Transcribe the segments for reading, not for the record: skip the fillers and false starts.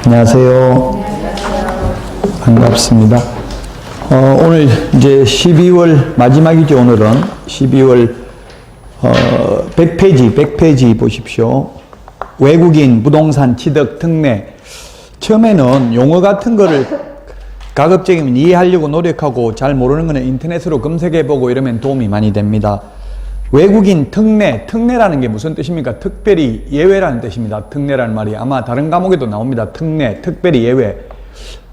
안녕하세요. 반갑습니다. 오늘 이제 12월 마지막이죠. 오늘은 12월 100페이지 보십시오. 외국인 부동산 취득 특례. 처음에는 용어 같은 거를 가급적이면 이해하려고 노력하고 잘 모르는 거는 인터넷으로 검색해보고 이러면 도움이 많이 됩니다. 외국인 특례, 특례라는 게 무슨 뜻입니까? 특별히 예외라는 뜻입니다. 특례라는 말이 아마 다른 과목에도 나옵니다. 특례, 특별히 예외.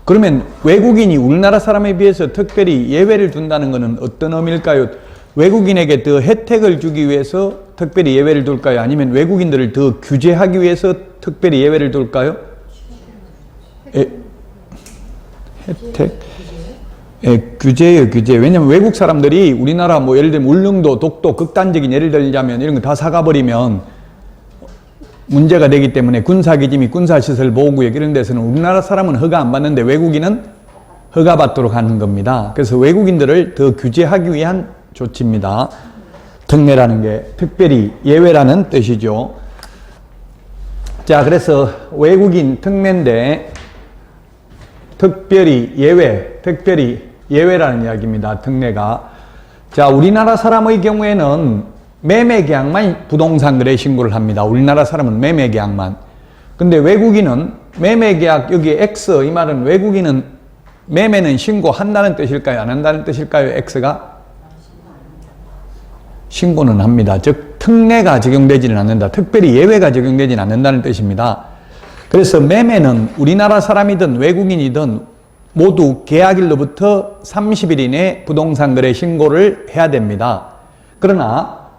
그러면 외국인이 우리나라 사람에 비해서 특별히 예외를 둔다는 것은 어떤 의미일까요? 외국인에게 더 혜택을 주기 위해서 특별히 예외를 둘까요? 아니면 외국인들을 더 규제하기 위해서 특별히 예외를 둘까요? 혜택? 규제예요, 규제. 왜냐면 외국 사람들이 우리나라 뭐 예를 들면 울릉도, 독도, 극단적인 예를 들자면 이런 거 다 사가버리면 문제가 되기 때문에 군사기지 및 군사시설 보호구역 이런 데서는 우리나라 사람은 허가 안 받는데 외국인은 허가 받도록 하는 겁니다. 그래서 외국인들을 더 규제하기 위한 조치입니다. 특례라는 게 특별히 예외라는 뜻이죠. 자, 그래서 외국인 특례인데 특별히 예외라는 이야기입니다. 특례가. 자, 우리나라 사람의 경우에는 매매계약만 부동산 거래 신고를 합니다. 우리나라 사람은 매매계약만. 근데 외국인은 매매계약 여기 X 이 말은 외국인은 매매는 신고한다는 뜻일까요? 안 한다는 뜻일까요? X가? 신고는 합니다. 즉 특례가 적용되지는 않는다. 특별히 예외가 적용되지는 않는다는 뜻입니다. 그래서 매매는 우리나라 사람이든 외국인이든 모두 계약일로부터 30일 이내 부동산 거래 신고를 해야 됩니다. 그러나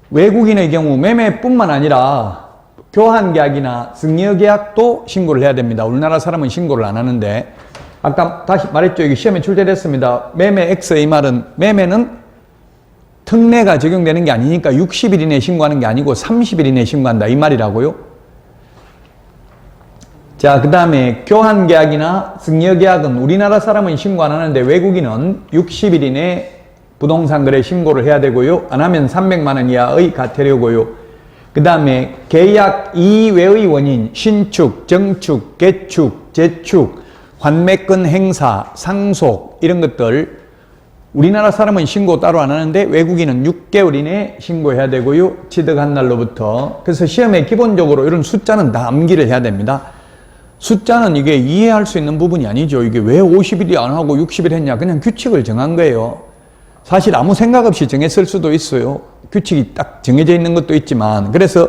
외국인의 경우 매매뿐만 아니라 교환계약이나 승여계약도 신고를 해야 됩니다. 우리나라 사람은 신고를 안 하는데 아까 다시 말했죠. 이게 시험에 출제됐습니다. 매매 X의 말은 매매는 특례가 적용되는 게 아니니까 60일 이내에 신고하는 게 아니고 30일 이내에 신고한다 이 말이라고요. 자, 그 다음에 교환계약이나 승여계약은 우리나라 사람은 신고 안 하는데 외국인은 60일 이내에 부동산 거래 신고를 해야 되고요. 안 하면 300만 원 이하의 과태료고요. 그 다음에 계약 이외의 원인, 신축, 정축, 개축, 재축, 환매권 행사, 상속 이런 것들 우리나라 사람은 신고 따로 안 하는데 외국인은 6개월 이내에 신고해야 되고요. 취득한 날로부터. 그래서 시험에 기본적으로 이런 숫자는 다 암기를 해야 됩니다. 숫자는 이게 이해할 수 있는 부분이 아니죠. 이게 왜 50일이 안 하고 60일 했냐. 그냥 규칙을 정한 거예요. 사실 아무 생각 없이 정했을 수도 있어요. 규칙이 딱 정해져 있는 것도 있지만. 그래서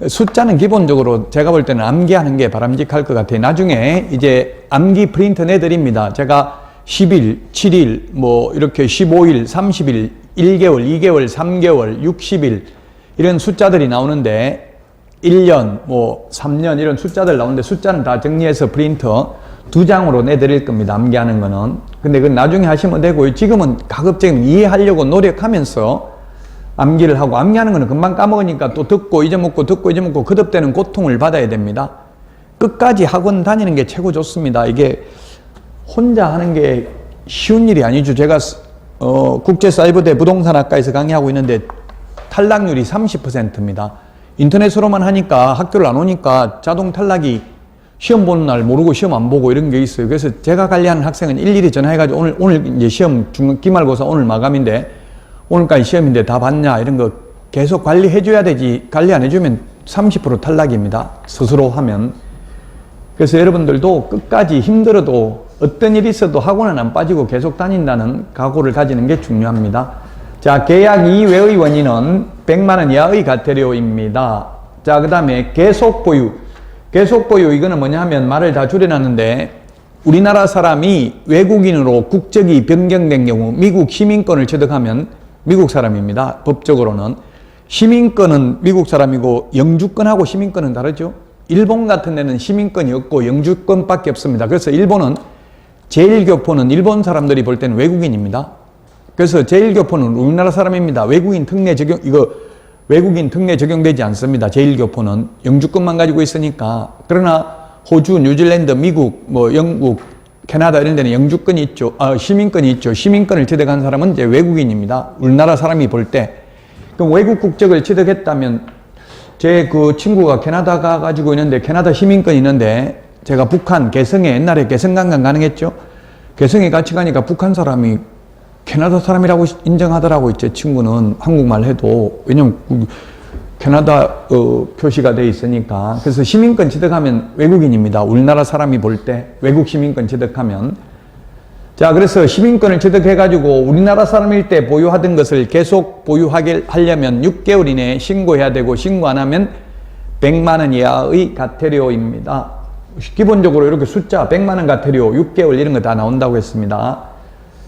숫자는 기본적으로 제가 볼 때는 암기하는 게 바람직할 것 같아요. 나중에 이제 암기 프린트 내드립니다. 제가 10일, 7일, 뭐 이렇게 15일, 30일, 1개월, 2개월, 3개월, 60일 이런 숫자들이 나오는데 1년, 뭐 3년 이런 숫자들 나오는데 숫자는 다 정리해서 프린터 2장으로 내드릴 겁니다. 암기하는 거는. 근데 그건 나중에 하시면 되고요. 지금은 가급적이면 이해하려고 노력하면서 암기를 하고 암기하는 거는 금방 까먹으니까 또 듣고 잊어먹고 듣고 잊어먹고 거듭되는 고통을 받아야 됩니다. 끝까지 학원 다니는 게 최고 좋습니다. 이게 혼자 하는 게 쉬운 일이 아니죠. 제가 국제사이버대 부동산학과에서 강의하고 있는데 탈락률이 30%입니다. 인터넷으로만 하니까 학교를 안 오니까 자동 탈락이 시험 보는 날 모르고 시험 안 보고 이런 게 있어요. 그래서 제가 관리하는 학생은 일일이 전화해가지고 오늘 이제 시험 기말고사 오늘 마감인데 오늘까지 시험인데 다 봤냐 이런 거 계속 관리해줘야 되지. 관리 안 해주면 30% 탈락입니다. 스스로 하면. 그래서 여러분들도 끝까지 힘들어도 어떤 일이 있어도 학원은 안 빠지고 계속 다닌다는 각오를 가지는 게 중요합니다. 자, 계약 이외의 원인은 100만 원 이하의 과태료입니다. 자, 그 다음에 계속보유. 계속보유 이거는 뭐냐 하면 말을 다 줄여놨는데 우리나라 사람이 외국인으로 국적이 변경된 경우 미국 시민권을 취득하면 미국 사람입니다. 법적으로는. 시민권은 미국 사람이고 영주권하고 시민권은 다르죠. 일본 같은 데는 시민권이 없고 영주권밖에 없습니다. 그래서 일본은 제1교포는 일본 사람들이 볼 때는 외국인입니다. 그래서 제1교포는 우리나라 사람입니다. 외국인 특례 적용되지 않습니다. 제1교포는 영주권만 가지고 있으니까. 그러나 호주, 뉴질랜드, 미국, 뭐 영국, 캐나다 이런 데는 영주권이 있죠. 시민권이 있죠. 시민권을 취득한 사람은 이제 외국인입니다. 우리나라 사람이 볼 때. 그럼 외국 국적을 취득했다면 제 그 친구가 캐나다 가가지고 있는데 캐나다 시민권이 있는데 제가 북한 개성에 옛날에 개성관광 가능했죠. 개성에 같이 가니까 북한 사람이 캐나다 사람이라고 인정하더라고. 제 친구는 한국말 해도. 왜냐면 캐나다 표시가 돼 있으니까. 그래서 시민권 취득하면 외국인입니다. 우리나라 사람이 볼 때 외국 시민권 취득하면. 자, 그래서 시민권을 취득해가지고 우리나라 사람일 때 보유하던 것을 계속 보유하려면 6개월 이내에 신고해야 되고, 신고 안 하면 100만 원 이하의 과태료입니다. 기본적으로 이렇게 숫자 100만 원 과태료, 6개월 이런 거 다 나온다고 했습니다.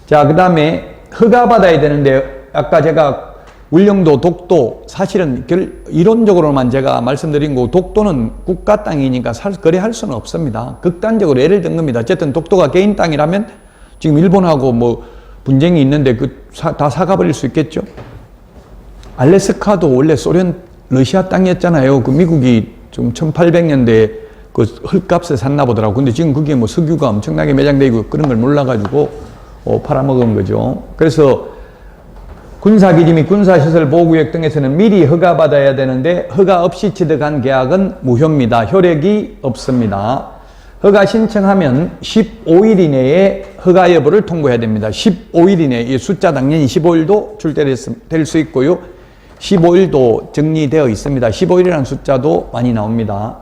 자, 그 다음에 허가받아야 되는데, 아까 제가 울릉도, 독도, 사실은 이론적으로만 제가 말씀드린 거, 독도는 국가 땅이니까 거래할 수는 없습니다. 극단적으로 예를 든 겁니다. 어쨌든 독도가 개인 땅이라면 지금 일본하고 뭐 분쟁이 있는데 다 사가버릴 수 있겠죠? 알래스카도 원래 소련, 러시아 땅이었잖아요. 그 미국이 지금 1800년대에 그 헐값에 샀나 보더라고. 근데 지금 그게 뭐 석유가 엄청나게 매장되어 있고 그런 걸 몰라가지고 팔아먹은 거죠. 그래서 군사기지 및 군사시설 보호구역 등에서는 미리 허가받아야 되는데, 허가 없이 취득한 계약은 무효입니다. 효력이 없습니다. 허가 신청하면 15일 이내에 허가 여부를 통보해야 됩니다. 15일 이내에, 이 숫자 당연히 15일도 출제될 수 있고요. 15일도 정리되어 있습니다. 15일이라는 숫자도 많이 나옵니다.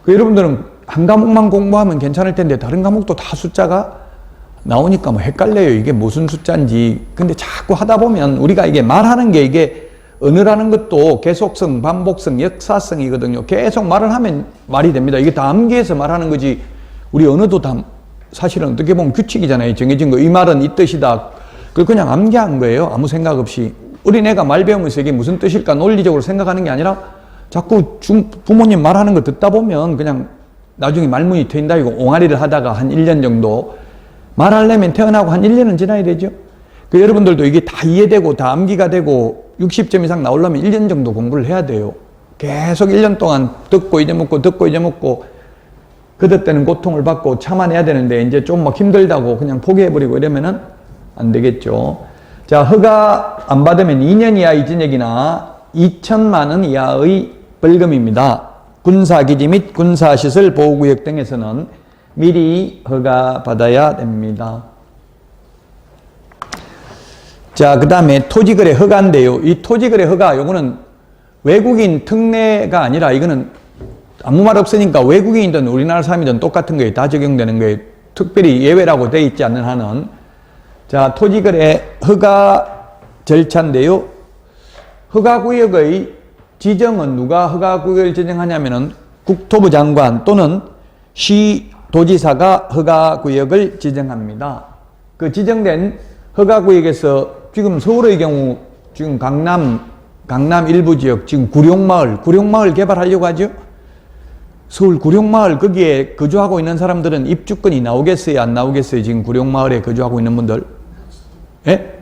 여러분들은 한 과목만 공부하면 괜찮을 텐데 다른 과목도 다 숫자가 나오니까 뭐 헷갈려요. 이게 무슨 숫자인지. 근데 자꾸 하다 보면 우리가 이게 말하는 게, 이게 언어라는 것도 계속성, 반복성, 역사성이거든요. 계속 말을 하면 말이 됩니다. 이게 다 암기해서 말하는 거지. 우리 언어도 다 사실은 어떻게 보면 규칙이잖아요. 정해진 거. 이 말은 이 뜻이다. 그걸 그냥 암기한 거예요. 아무 생각 없이. 어린애가 말 배우면서 이게 무슨 뜻일까 논리적으로 생각하는 게 아니라 자꾸 부모님 말하는 거 듣다 보면 그냥 나중에 말문이 트인다 이거 옹알이를 하다가 한 1년 정도 말하려면 태어나고 한 1년은 지나야 되죠. 여러분들도 이게 다 이해되고 다 암기가 되고 60점 이상 나오려면 1년 정도 공부를 해야 돼요. 계속 1년 동안 듣고 잊어먹고 듣고 잊어먹고 거듭되는 고통을 받고 참아내야 되는데, 이제 좀 막 힘들다고 그냥 포기해버리고 이러면은 안 되겠죠. 자, 허가 안 받으면 2년 이하 이진역이나 2천만 원 이하의 벌금입니다. 군사기지 및 군사시설 보호구역 등에서는 미리 허가 받아야 됩니다. 자, 그 다음에 토지거래 허가인데요. 이 토지거래 허가, 요거는 외국인 특례가 아니라 이거는 아무 말 없으니까 외국인이든 우리나라 사람이든 똑같은 거예요. 다 적용되는 거예요. 특별히 예외라고 되어 있지 않는 한은. 자, 토지거래 허가 절차인데요. 허가구역의 지정은 누가 허가구역을 지정하냐면은 국토부 장관 또는 시도지사가 허가구역을 지정합니다. 그 지정된 허가구역에서 지금 서울의 경우 지금 강남 일부 지역 지금 구룡마을 개발하려고 하죠. 서울 구룡마을 거기에 거주하고 있는 사람들은 입주권이 나오겠어요? 안 나오겠어요? 지금 구룡마을에 거주하고 있는 분들. 예?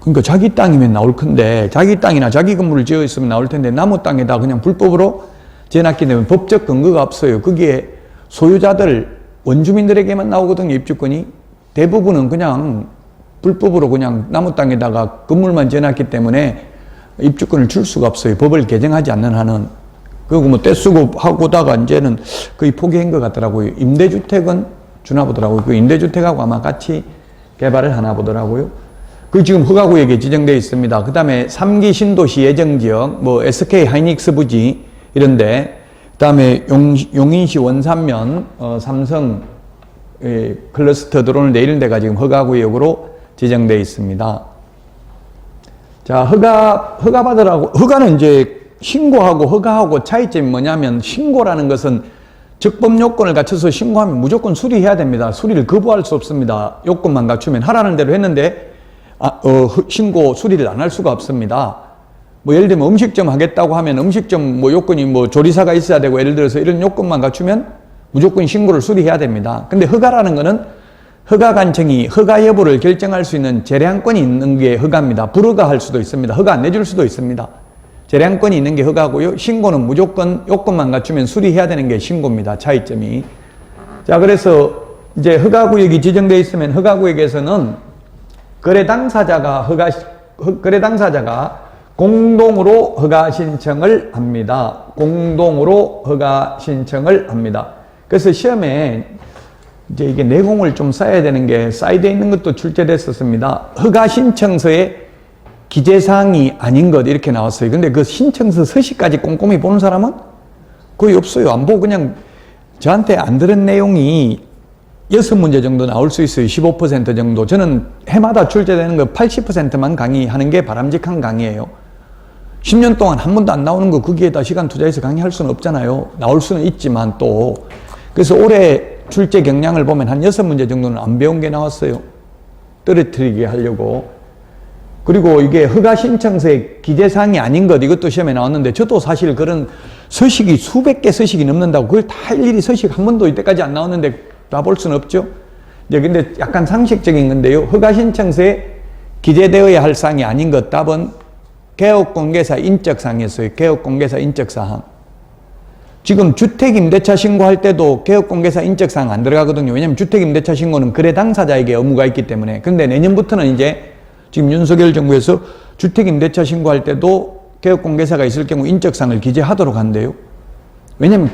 그러니까 자기 땅이면 나올 건데, 자기 땅이나 자기 건물을 지어 있으면 나올 텐데 나무 땅에다 그냥 불법으로 지어놨기 때문에 법적 근거가 없어요. 거기에 소유자들, 원주민들에게만 나오거든요, 입주권이. 대부분은 그냥 불법으로 그냥 나무 땅에다가 건물만 지어놨기 때문에 입주권을 줄 수가 없어요. 법을 개정하지 않는 한은. 그리고 뭐 떼쓰고 하고다가 이제는 거의 포기한 것 같더라고요. 임대주택은 주나 보더라고요. 그 임대주택하고 아마 같이 개발을 하나 보더라고요. 그 지금 허가구역에 지정되어 있습니다. 그 다음에 3기 신도시 예정지역, 뭐 SK 하이닉스 부지 이런데, 그 다음에 용인시 원산면 삼성 클러스터 들어오는 데 이런 데가 지금 허가구역으로 지정되어 있습니다. 자, 허가 받으라고, 허가는 이제 신고하고 허가하고 차이점이 뭐냐면, 신고라는 것은 적법 요건을 갖춰서 신고하면 무조건 수리해야 됩니다. 수리를 거부할 수 없습니다. 요건만 갖추면. 하라는 대로 했는데 신고 수리를 안 할 수가 없습니다. 뭐 예를 들면 음식점 하겠다고 하면 음식점 뭐 요건이 뭐 조리사가 있어야 되고, 예를 들어서 이런 요건만 갖추면 무조건 신고를 수리해야 됩니다. 근데 허가라는 거는 허가관청이 허가 여부를 결정할 수 있는 재량권이 있는 게 허가입니다. 불허가할 수도 있습니다. 허가 안 내줄 수도 있습니다. 재량권이 있는 게 허가고요. 신고는 무조건 요건만 갖추면 수리해야 되는 게 신고입니다. 차이점이. 자, 그래서 이제 허가구역이 지정되어 있으면 허가구역에서는 거래 당사자가 공동으로 허가 신청을 합니다. 공동으로 허가 신청을 합니다. 그래서 시험에 이제 이게 내공을 좀 써야 되는 게 사이드에 있는 것도 출제됐었습니다. 허가 신청서에 기재사항이 아닌 것 이렇게 나왔어요. 근데 그 신청서 서식까지 꼼꼼히 보는 사람은 거의 없어요. 안 보고 그냥 저한테 안 들은 내용이 6문제 정도 나올 수 있어요. 15% 정도. 저는 해마다 출제되는 거 80%만 강의하는 게 바람직한 강의예요. 10년 동안 한 번도 안 나오는 거 거기에다 시간 투자해서 강의할 수는 없잖아요. 나올 수는 있지만 또. 그래서 올해 출제 경량을 보면 한 6문제 정도는 안 배운 게 나왔어요. 떨어뜨리게 하려고. 그리고 이게 허가 신청서의 기재사항이 아닌 것, 이것도 시험에 나왔는데, 저도 사실 그런 서식이 수백 개 서식이 넘는다고 그걸 다 일일이 서식 한 번도 이때까지 안 나왔는데 다 볼 수는 없죠. 이제 근데 약간 상식적인 건데요. 허가 신청서에 기재되어야 할 사항이 아닌 것, 답은 개업공개사 인적사항이었어요. 개업공개사 인적사항. 지금 주택임대차 신고할 때도 개업공개사 인적사항 안 들어가거든요. 왜냐하면 주택임대차 신고는 거래 당사자에게 의무가 있기 때문에. 근데 내년부터는 이제 지금 윤석열 정부에서 주택임대차 신고할 때도 개업공개사가 있을 경우 인적사항을 기재하도록 한대요. 왜냐하면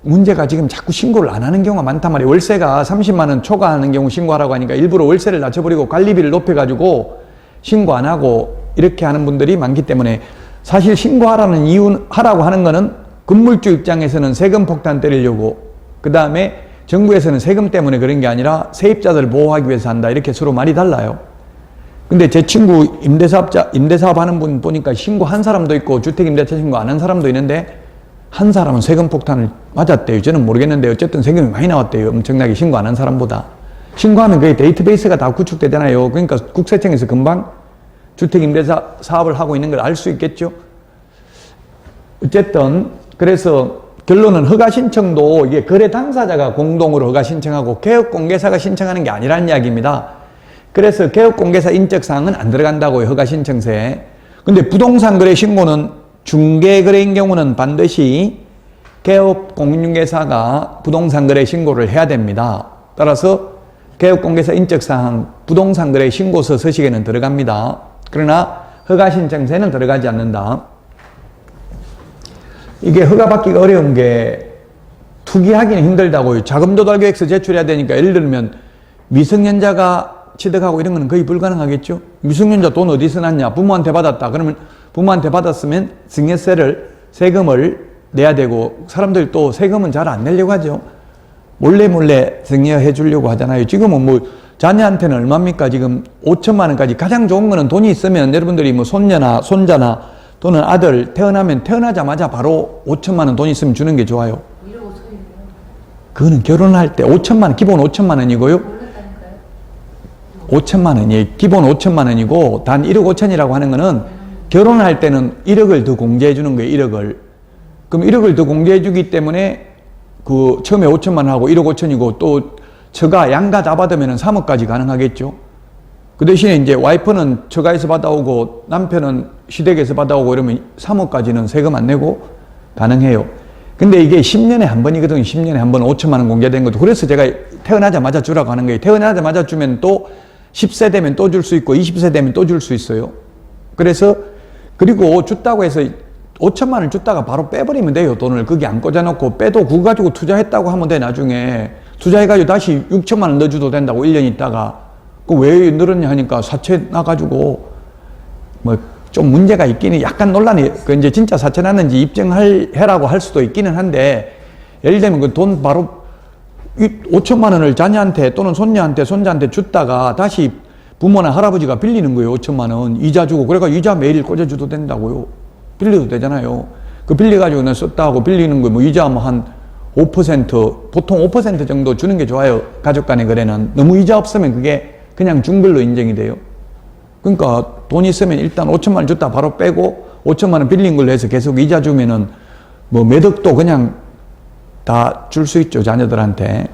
문제가 지금 자꾸 신고를 안 하는 경우가 많단 말이에요. 월세가 30만 원 초과하는 경우 신고하라고 하니까 일부러 월세를 낮춰버리고 관리비를 높여가지고 신고 안 하고 이렇게 하는 분들이 많기 때문에, 사실 신고하라는 하라고 하는 거는 건물주 입장에서는 세금 폭탄 때리려고, 그 다음에 정부에서는 세금 때문에 그런 게 아니라 세입자들을 보호하기 위해서 한다. 이렇게 서로 말이 달라요. 근데 제 친구 임대사업 하는 분 보니까 신고한 사람도 있고 주택임대차 신고 안 한 사람도 있는데, 한 사람은 세금 폭탄을 맞았대요. 저는 모르겠는데 어쨌든 세금이 많이 나왔대요. 엄청나게 신고 안 한 사람보다. 신고하면 그게 데이터베이스가 다 구축되잖아요. 그러니까 국세청에서 금방 주택임대차 사업을 하고 있는 걸 알 수 있겠죠. 어쨌든 그래서 결론은 허가 신청도 이게 거래 당사자가 공동으로 허가 신청하고 개업공개사가 신청하는 게 아니라는 이야기입니다. 그래서 개업공개사 인적사항은 안 들어간다고요. 허가 신청서에. 근데 부동산 거래 신고는 중개거래인 경우는 반드시 개업공개사가 부동산 거래 신고를 해야 됩니다. 따라서 개업공개사 인적사항 부동산 거래 신고서 서식에는 들어갑니다. 그러나 허가 신청서에는 들어가지 않는다. 이게 허가 받기가 어려운 게 투기하기는 힘들다고요. 자금조달계획서 제출해야 되니까, 예를 들면 미성년자가 취득하고 이런 거는 거의 불가능하겠죠. 미성년자 돈 어디서 났냐? 부모한테 받았다. 그러면 부모한테 받았으면 세금을 내야 되고, 사람들이 또 세금은 잘 안 내려고 하죠. 몰래 증여해 주려고 하잖아요. 지금은 뭐 자녀한테는 얼마입니까? 지금 5천만 원까지. 가장 좋은 거는 돈이 있으면 여러분들이 뭐 손녀나 손자나 또는 아들 태어나자마자 바로 5천만 원 돈 있으면 주는 게 좋아요. 1억 5천이네요. 그거는 결혼할 때 5천만 원, 기본 5천만 원이고요. 몰랐다니까요. 5천만 원이에요. 기본 5천만 원이고, 단 1억 5천이라고 하는 거는 결혼할 때는 1억을 더 공제해 주는 거예요. 1억을. 그럼 1억을 더 공제해 주기 때문에 그 처음에 5천만 원 하고 1억 5천이고, 또 처가 양가 다 받으면 3억까지 가능하겠죠. 그 대신에 이제 와이프는 처가에서 받아오고 남편은 시댁에서 받아오고 이러면 3억까지는 세금 안 내고 가능해요. 근데 이게 10년에 한 번이거든요. 10년에 한 번 5천만 원 공개된 것도. 그래서 제가 태어나자마자 주라고 하는 거예요. 태어나자마자 주면 또 10세 되면 또 줄 수 있고 20세 되면 또 줄 수 있어요. 그래서 그리고 줬다고 해서 5천만 원 줬다가 바로 빼버리면 돼요. 돈을 거기 안 꽂아놓고 빼도 그거 가지고 투자했다고 하면 돼. 나중에 투자해가지고 다시 6천만 원 넣어줘도 된다고 1년 있다가. 그 왜 늘었냐 하니까 사채 나가지고 뭐 좀 문제가 있기는 약간 논란이, 그 이제 진짜 사채 났는지 입증해라고 할 수도 있기는 한데, 예를 들면 그 돈 바로 5천만 원을 자녀한테 또는 손자한테 줬다가 다시 부모나 할아버지가 빌리는 거예요. 5천만 원 이자 주고. 그래가 이자 매일 꽂아줘도 된다고요. 빌려도 되잖아요. 그 빌려가지고 나 썼다 하고 빌리는 거 뭐 이자 뭐 한 5%, 보통 5% 정도 주는 게 좋아요. 가족 간의 거래는. 너무 이자 없으면 그게 그냥 준 걸로 인정이 돼요. 그러니까 돈 있으면 일단 5천만 원 줬다 바로 빼고 5천만 원 빌린 걸로 해서 계속 이자 주면은 뭐 매덕도 그냥 다 줄 수 있죠. 자녀들한테.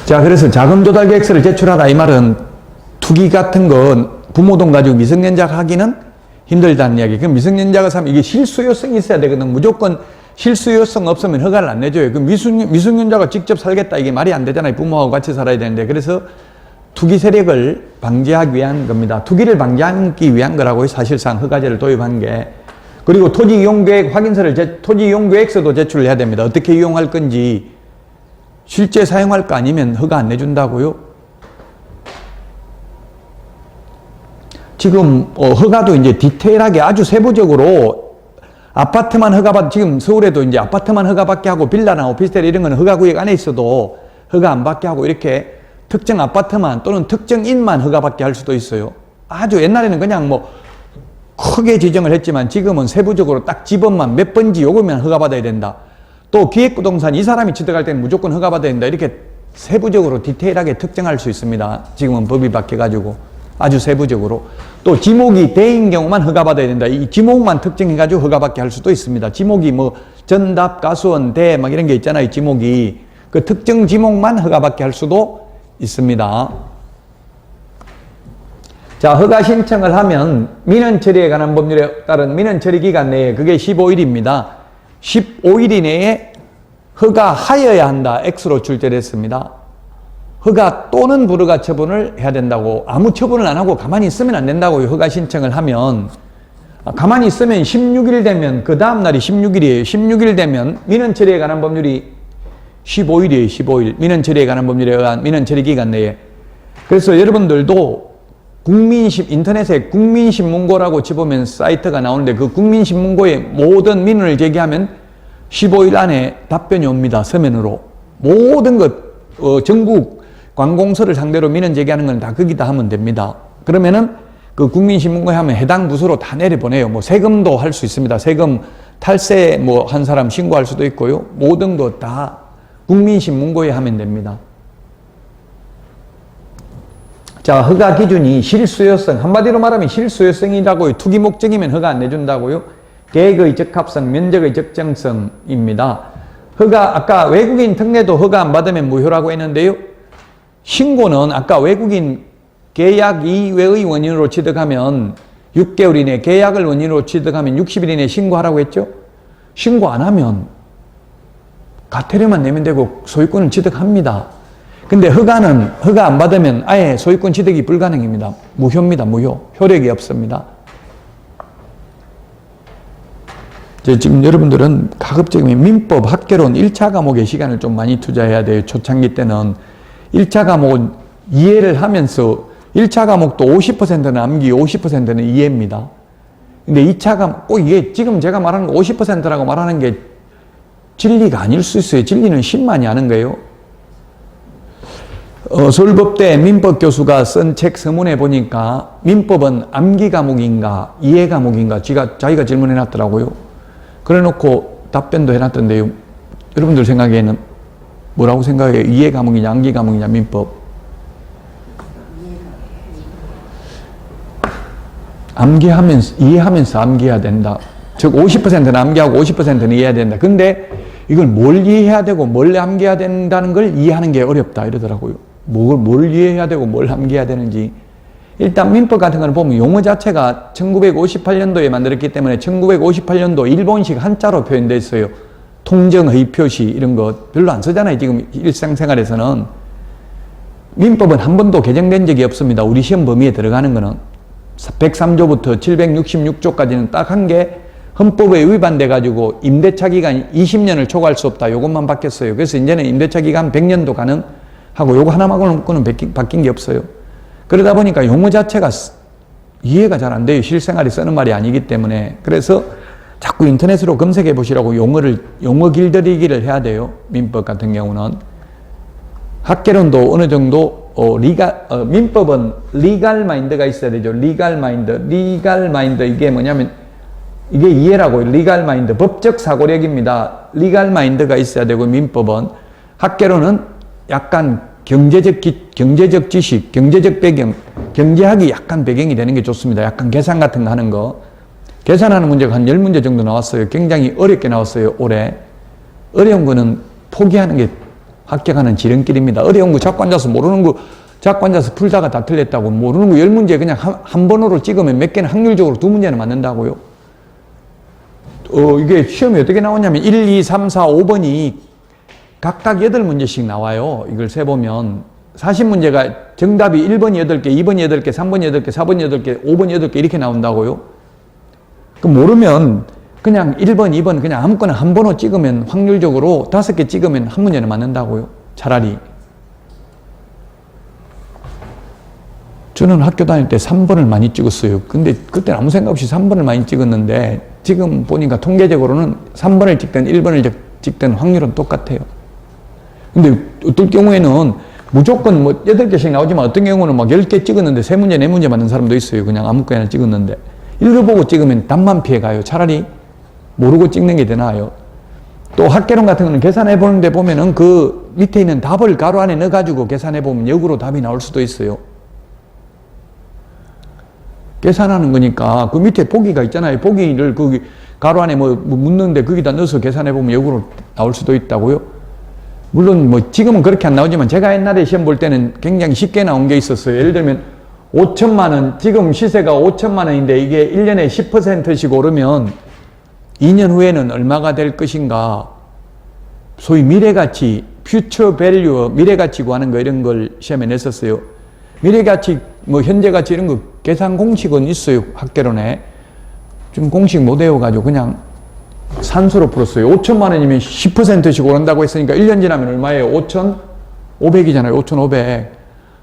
자, 그래서 자금조달계획서를 제출하라 이 말은 투기 같은 건 부모 돈 가지고 미성년자가 하기는 힘들다는 이야기. 그럼 미성년자가 사면 이게 실수요성이 있어야 되거든. 무조건 실수요성 없으면 허가를 안 내줘요. 그 미성년자가 직접 살겠다 이게 말이 안 되잖아요. 부모하고 같이 살아야 되는데. 그래서 투기 세력을 방지하기 위한 겁니다. 투기를 방지하기 위한 거라고요. 사실상 허가제를 도입한 게. 그리고 토지 이용 계획 확인서를 토지 이용 계획서도 제출을 해야 됩니다. 어떻게 이용할 건지 실제 사용할 거 아니면 허가 안 내준다고요? 지금 허가도 이제 디테일하게 아주 세부적으로 아파트만 지금 서울에도 이제 아파트만 허가받게 하고 빌라나 오피스텔 이런 건 허가 구역 안에 있어도 허가 안 받게 하고 이렇게 특정 아파트만 또는 특정인만 허가받게 할 수도 있어요. 아주 옛날에는 그냥 뭐 크게 지정을 했지만 지금은 세부적으로 딱 집업만 몇 번지 요거면 허가받아야 된다. 또 기획부동산 이 사람이 취득할 때는 무조건 허가받아야 된다. 이렇게 세부적으로 디테일하게 특정할 수 있습니다. 지금은 법이 바뀌어가지고 아주 세부적으로. 또 지목이 대인 경우만 허가받아야 된다. 이 지목만 특정해가지고 허가받게 할 수도 있습니다. 지목이 뭐 전답, 가수원, 대 막 이런 게 있잖아요. 지목이. 그 특정 지목만 허가받게 할 수도 있습니다. 자, 허가 신청을 하면 민원 처리에 관한 법률에 따른 민원 처리 기간 내에 그게 15일입니다. 15일 이내에 허가하여야 한다. X로 출제됐습니다. 허가 또는 불허가 처분을 해야 된다고. 아무 처분을 안 하고 가만히 있으면 안 된다고요. 허가 신청을 하면. 가만히 있으면 16일 되면 그 다음 날이 16일이에요. 16일 되면 민원 처리에 관한 법률이 15일이에요. 15일. 민원 처리에 관한 법률에 의한 민원 처리 기간 내에. 그래서 여러분들도 인터넷에 국민신문고라고 쳐보면 사이트가 나오는데 그 국민신문고에 모든 민원을 제기하면 15일 안에 답변이 옵니다. 서면으로. 모든 것, 전국 관공서를 상대로 민원 제기하는 건 다 거기다 하면 됩니다. 그러면은 그 국민신문고에 하면 해당 부서로 다 내려보내요. 뭐 세금도 할 수 있습니다. 세금 탈세 뭐 한 사람 신고할 수도 있고요. 모든 것 다 국민신문고에 하면 됩니다. 자, 허가 기준이 실수요성, 한마디로 말하면 실수요성이라고요. 투기 목적이면 허가 안 내준다고요. 계획의 적합성, 면적의 적정성입니다. 허가, 아까 외국인 특례도 허가 안 받으면 무효라고 했는데요. 신고는 아까 외국인 계약 이외의 원인으로 취득하면 6개월 이내, 계약을 원인으로 취득하면 60일 이내 신고하라고 했죠. 신고 안 하면 과태료만 내면 되고 소유권은 취득합니다. 근데 허가 안 받으면 아예 소유권 취득이 불가능입니다. 무효입니다. 무효. 효력이 없습니다. 지금 여러분들은 가급적이면 민법 학개론 1차 과목에 시간을 좀 많이 투자해야 돼요. 초창기 때는 1차 과목은 이해를 하면서 1차 과목도 50%는 암기, 50%는 이해입니다. 근데 2차 과목, 꼭 이게 지금 제가 말하는 거 50%라고 말하는 게 진리가 아닐 수 있어요. 진리는 신만이 아는 거예요. 서울법대 민법 교수가 쓴 책 서문에 보니까 민법은 암기 과목인가 이해 과목인가 자기가 질문해 놨더라고요. 그래 놓고 답변도 해 놨던데요. 여러분들 생각에는 뭐라고 생각해요? 이해 과목이냐 암기 과목이냐 민법? 이해하면서 암기해야 된다. 즉 50%는 암기하고 50%는 이해해야 된다. 근데 이걸 뭘 이해해야 되고 뭘 암기해야 된다는 걸 이해하는 게 어렵다 이러더라고요. 뭘 이해해야 되고 뭘 암기해야 되는지. 일단 민법 같은 거는 보면 용어 자체가 1958년도에 만들었기 때문에 1958년도 일본식 한자로 표현되어 있어요. 통정, 허위 표시 이런 것 별로 안 쓰잖아요. 지금 일상생활에서는. 민법은 한 번도 개정된 적이 없습니다. 우리 시험 범위에 들어가는 거는 103조부터 766조까지는 딱 한 게 헌법에 위반돼 가지고 임대차 기간 20년을 초과할 수 없다. 요것만 바뀌었어요. 그래서 이제는 임대차 기간 100년도 가능하고 요거 하나만고는 바뀐 게 없어요. 그러다 보니까 용어 자체가 이해가 잘 안 돼요. 실생활에 쓰는 말이 아니기 때문에. 그래서 자꾸 인터넷으로 검색해 보시라고 용어 길들이기를 해야 돼요. 민법 같은 경우는. 학개론도 어느 정도 민법은 리갈 마인드가 있어야 되죠. 리갈 마인드 이게 뭐냐면 이게 이해라고 리갈 마인드 법적 사고력입니다. 리갈 마인드가 있어야 되고 민법은. 학개론은 약간 경제적 지식, 경제적 배경, 경제학이 약간 배경이 되는 게 좋습니다. 약간 계산 같은 거 하는 거. 계산하는 문제가 한 10문제 정도 나왔어요. 굉장히 어렵게 나왔어요. 올해. 어려운 거는 포기하는 게 합격하는 지름길입니다. 어려운 거 자꾸 앉아서 모르는 거 자꾸 앉아서 풀다가 다 틀렸다고. 모르는 거 10문제 그냥 한 번호로 찍으면 몇 개는 확률적으로 2문제는 맞는다고요. 이게 시험이 어떻게 나오냐면 1, 2, 3, 4, 5번이 각각 8문제씩 나와요. 이걸 세보면 40문제가 정답이 1번이 8개, 2번이 8개, 3번이 8개, 4번이 8개, 5번이 8개 이렇게 나온다고요. 그럼 모르면 그냥 1번, 2번 그냥 아무거나 한 번호 찍으면 확률적으로 5개 찍으면 한 문제는 맞는다고요. 차라리. 저는 학교 다닐 때 3번을 많이 찍었어요. 근데 그때 아무 생각 없이 3번을 많이 찍었는데 지금 보니까 통계적으로는 3번을 찍든 1번을 찍든 확률은 똑같아요. 근데 어떨 경우에는 무조건 뭐 8개씩 나오지만 어떤 경우는 막 10개 찍었는데 3문제, 4문제 맞는 사람도 있어요. 그냥 아무거나 찍었는데. 읽어보고 찍으면 답만 피해가요. 차라리 모르고 찍는 게 더 나아요. 또 학개론 같은 거는 계산해 보는데 보면은 그 밑에 있는 답을 가로 안에 넣어가지고 계산해 보면 역으로 답이 나올 수도 있어요. 계산하는 거니까 그 밑에 보기가 있잖아요. 보기를 거기 가로 안에 뭐 묻는데 거기다 넣어서 계산해 보면 역으로 나올 수도 있다고요. 물론 뭐 지금은 그렇게 안 나오지만 제가 옛날에 시험 볼 때는 굉장히 쉽게 나온 게 있었어요. 예를 들면 5천만 원, 지금 시세가 5천만 원인데 이게 1년에 10%씩 오르면 2년 후에는 얼마가 될 것인가. 소위 미래가치, future value, 미래가치 구하는 거 이런 걸 시험에 냈었어요. 미래가치, 뭐 현재가치 이런 거 계산 공식은 있어요. 학개론에. 좀 공식 못 외워가지고 그냥 산수로 풀었어요. 5천만 원이면 10%씩 오른다고 했으니까 1년 지나면 얼마예요? 5,500이잖아요. 5,500.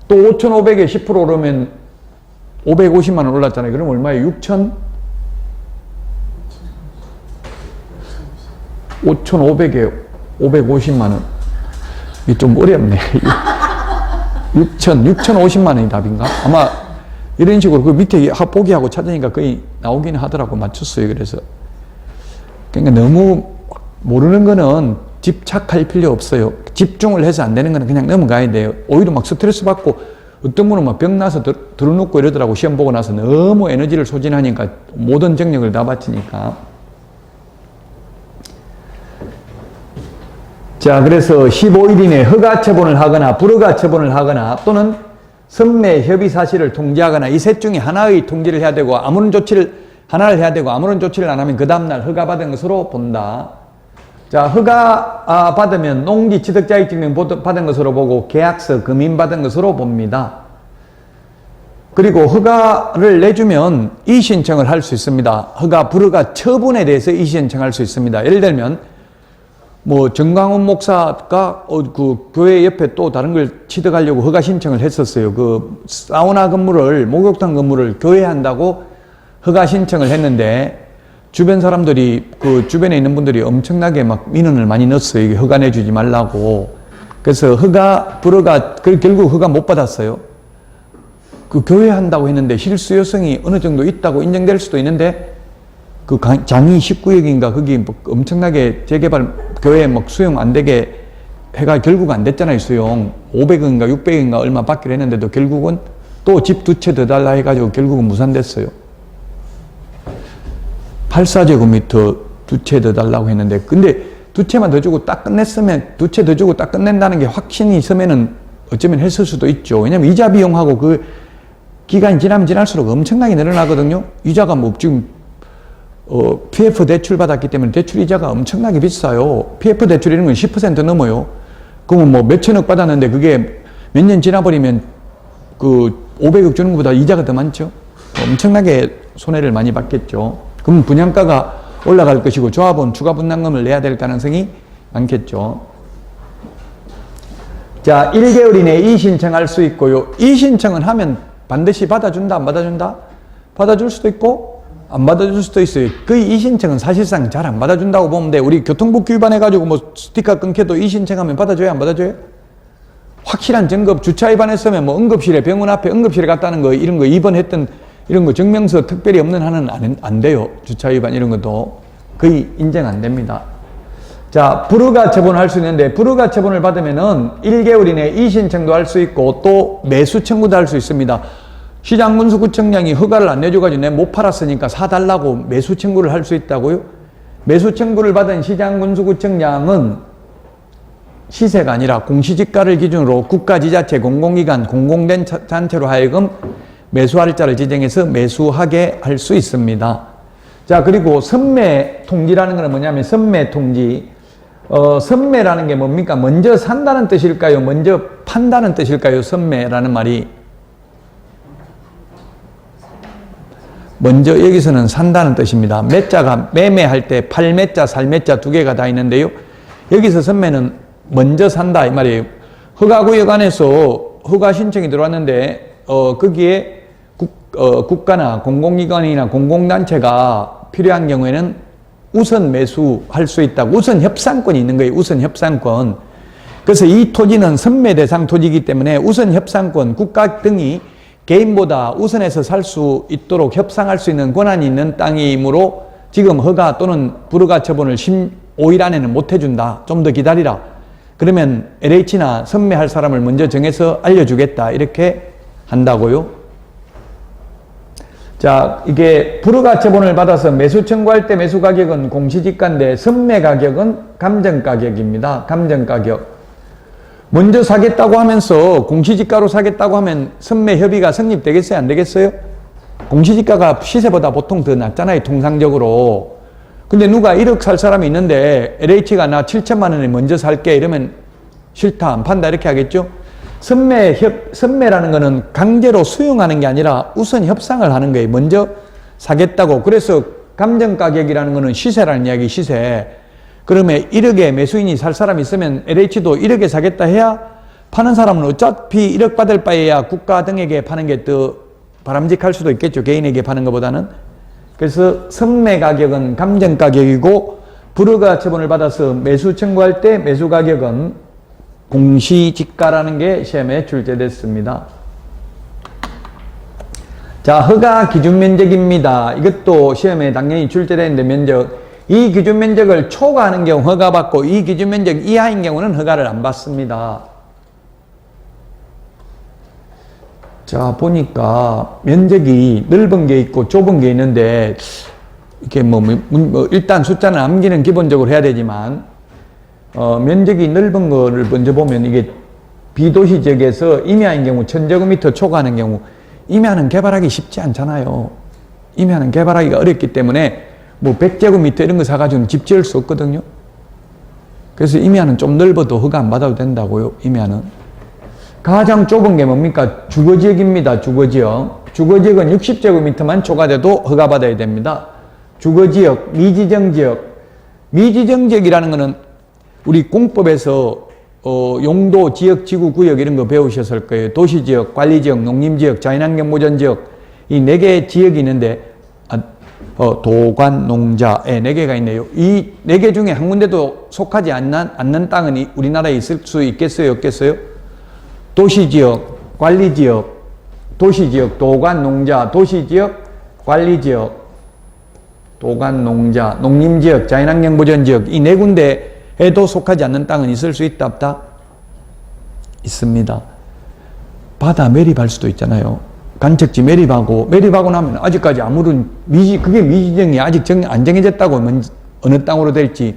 또 5,500에 10% 오르면 550만 원 올랐잖아요. 그럼 얼마예요? 5,500에 550만 원. 이게 좀 어렵네. 6,050만 원이 답인가? 아마 이런 식으로 그 밑에 보기하고 찾으니까 거의 나오긴 하더라고. 맞췄어요. 그래서. 그러니까 너무 모르는 거는 집착할 필요 없어요. 집중을 해서 안 되는 거는 그냥 넘어가야 돼요. 오히려 막 스트레스 받고 어떤 분은 막 병 나서 들어눕고 이러더라고. 시험 보고 나서 너무 에너지를 소진하니까 모든 정력을 다 바치니까. 자, 그래서 15일 이내에 허가 처분을 하거나 불허가 처분을 하거나 또는 선매 협의 사실을 통지하거나 이 셋 중에 하나의 통지를 해야 되고 아무런 조치를 하나를 해야 되고 아무런 조치를 안 하면 그 다음날 허가받은 것으로 본다. 자, 허가 받으면 농지 취득자격증명 받은 것으로 보고 계약서 금인 받은 것으로 봅니다. 그리고 허가를 내주면 이의신청을 할 수 있습니다. 허가 불허가 처분에 대해서 이의신청할 수 있습니다. 예를 들면 뭐 정광훈 목사가 그 교회 옆에 또 다른 걸 취득하려고 허가 신청을 했었어요. 그 사우나 건물을, 목욕탕 건물을 교회에 한다고 허가 신청을 했는데 주변 사람들이, 그 주변에 있는 분들이 엄청나게 막 민원을 많이 넣었어요. 이게 허가 내주지 말라고. 그래서 허가 불허가 결국 허가 못 받았어요. 그 교회 한다고 했는데 실수요성이 어느 정도 있다고 인정될 수도 있는데 그 장이 19역인가 거기 뭐 엄청나게 재개발 교회 막 수용 안 되게 해가 결국 안 됐잖아요. 수용 500인가 600인가 얼마 받기로 했는데도 결국은 또 집 2채 더 달라 해가지고 결국은 무산됐어요. 84제곱미터 2채 더 달라고 했는데 근데 2채만 더 주고 딱 끝냈으면 2채 더 주고 딱 끝낸다는 게 확신이 있으면은 어쩌면 했을 수도 있죠. 왜냐면 이자 비용하고 그 기간이 지나면 지날수록 엄청나게 늘어나거든요. 이자가 뭐 지금 PF 대출 받았기 때문에 대출 이자가 엄청나게 비싸요. PF 대출 이런 건 10% 넘어요. 그러면 뭐 몇천억 받았는데 그게 몇 년 지나버리면 그 500억 주는 것보다 이자가 더 많죠. 엄청나게 손해를 많이 받겠죠. 그럼 분양가가 올라갈 것이고 조합은 추가 분담금을 내야 될 가능성이 많겠죠. 자, 1개월 이내에 이의신청할 수 있고요. 이의신청은 하면 반드시 받아준다, 안 받아준다? 받아줄 수도 있고 안 받아줄 수도 있어요. 그 이의신청은 사실상 잘 안 받아준다고 보면 돼. 우리 교통법 위반해가지고 뭐 스티커 끊겨도 이의신청하면 받아줘요, 안 받아줘요? 확실한 증거, 주차 위반했으면 뭐 응급실에, 병원 앞에 응급실에 갔다는 거, 이런 거 입원했던 이런 거 증명서 특별히 없는 한은 안 돼요. 주차 위반 이런 것도 거의 인정 안 됩니다. 자, 불허가 처분을 할 수 있는데 불허가 처분을 받으면은 1개월 이내에 이의신청도 할 수 있고 또 매수 청구도 할 수 있습니다. 시장군수구청장이 허가를 안 내줘가지고 내가 못 팔았으니까 사달라고 매수 청구를 할 수 있다고요? 매수 청구를 받은 시장군수구청장은 시세가 아니라 공시지가를 기준으로 국가지자체, 공공기관, 공공단체로 하여금 매수할자를 지정해서 매수하게 할 수 있습니다. 자, 그리고 선매통지라는 것은 뭐냐면 선매통지. 선매라는 게 뭡니까? 먼저 산다는 뜻일까요? 먼저 판다는 뜻일까요? 선매라는 말이. 먼저 여기서는 산다는 뜻입니다. 매자가 매매할 때 팔매자, 살매자 두 개가 다 있는데요. 여기서 선매는 먼저 산다 이 말이에요. 허가구역 안에서 허가 신청이 들어왔는데 거기에 국가나 공공기관이나 공공단체가 필요한 경우에는 우선 매수할 수 있다고 우선 협상권이 있는 거예요. 우선 협상권. 그래서 이 토지는 선매 대상 토지이기 때문에 우선 협상권, 국가 등이 개인보다 우선해서 살 수 있도록 협상할 수 있는 권한이 있는 땅이므로 지금 허가 또는 불허가 처분을 15일 안에는 못 해준다. 좀 더 기다리라. 그러면 LH나 선매할 사람을 먼저 정해서 알려주겠다. 이렇게 한다고요. 자, 이게 불허가 처분을 받아서 매수 청구할 때 매수 가격은 공시지가인데 선매 가격은 감정가격입니다. 감정가격. 먼저 사겠다고 하면서 공시지가로 사겠다고 하면 선매 협의가 성립되겠어요? 안 되겠어요? 공시지가가 시세보다 보통 더 낮잖아요. 통상적으로. 근데 누가 1억 살 사람이 있는데 LH가 나 7천만 원에 먼저 살게 이러면 싫다 안 판다 이렇게 하겠죠? 선매라는 거는 강제로 수용하는 게 아니라 우선 협상을 하는 거예요. 먼저 사겠다고. 그래서 감정가격이라는 거는 시세라는 이야기, 시세. 그러면 1억에 매수인이 살 사람이 있으면 LH도 1억에 사겠다 해야 파는 사람은 어차피 1억 받을 바에야 국가 등에게 파는 게 더 바람직할 수도 있겠죠. 개인에게 파는 것보다는. 그래서 선매 가격은 감정 가격이고 불허가 처분을 받아서 매수 청구할 때 매수 가격은 공시지가라는 게 시험에 출제됐습니다. 자, 허가 기준 면적입니다. 이것도 시험에 당연히 출제되는데 면적. 이 기준 면적을 초과하는 경우 허가받고 이 기준 면적 이하인 경우는 허가를 안 받습니다. 자, 보니까 면적이 넓은 게 있고 좁은 게 있는데 이렇게 일단 숫자는 암기는 기본적으로 해야 되지만 면적이 넓은 거를 먼저 보면 이게 비도시 지역에서 임야인 경우 1000제곱미터 초과하는 경우 임야는 개발하기 쉽지 않잖아요. 임야는 개발하기가 어렵기 때문에 100제곱미터 이런 거 사가지고는 집 지을 수 없거든요. 그래서 임야는 좀 넓어도 허가 안 받아도 된다고요. 임야는. 가장 좁은 게 뭡니까? 주거지역입니다. 주거지역. 주거지역은 60제곱미터만 초과돼도 허가 받아야 됩니다. 주거지역, 미지정지역. 미지정지역이라는 거는 우리 공법에서 용도, 지역, 지구, 구역 이런 거 배우셨을 거예요. 도시지역, 관리지역, 농림지역, 자연환경보전지역 이 4개의 지역이 있는데 도관, 농자, 4개가 있네요. 이 4개 중에 한 군데도 속하지 않는 땅은 우리나라에 있을 수 있겠어요? 없겠어요? 도시지역, 관리지역, 도시지역, 도관, 농자, 도시지역, 관리지역, 도관, 농자, 농림지역, 자연환경보전지역 이 4군데에도 속하지 않는 땅은 있을 수 있다, 없다? 있습니다. 바다 매립할 수도 있잖아요. 간척지 매립하고 나면 아직까지 아무런 그게 미지정이 아직 안 정해졌다고 어느 땅으로 될지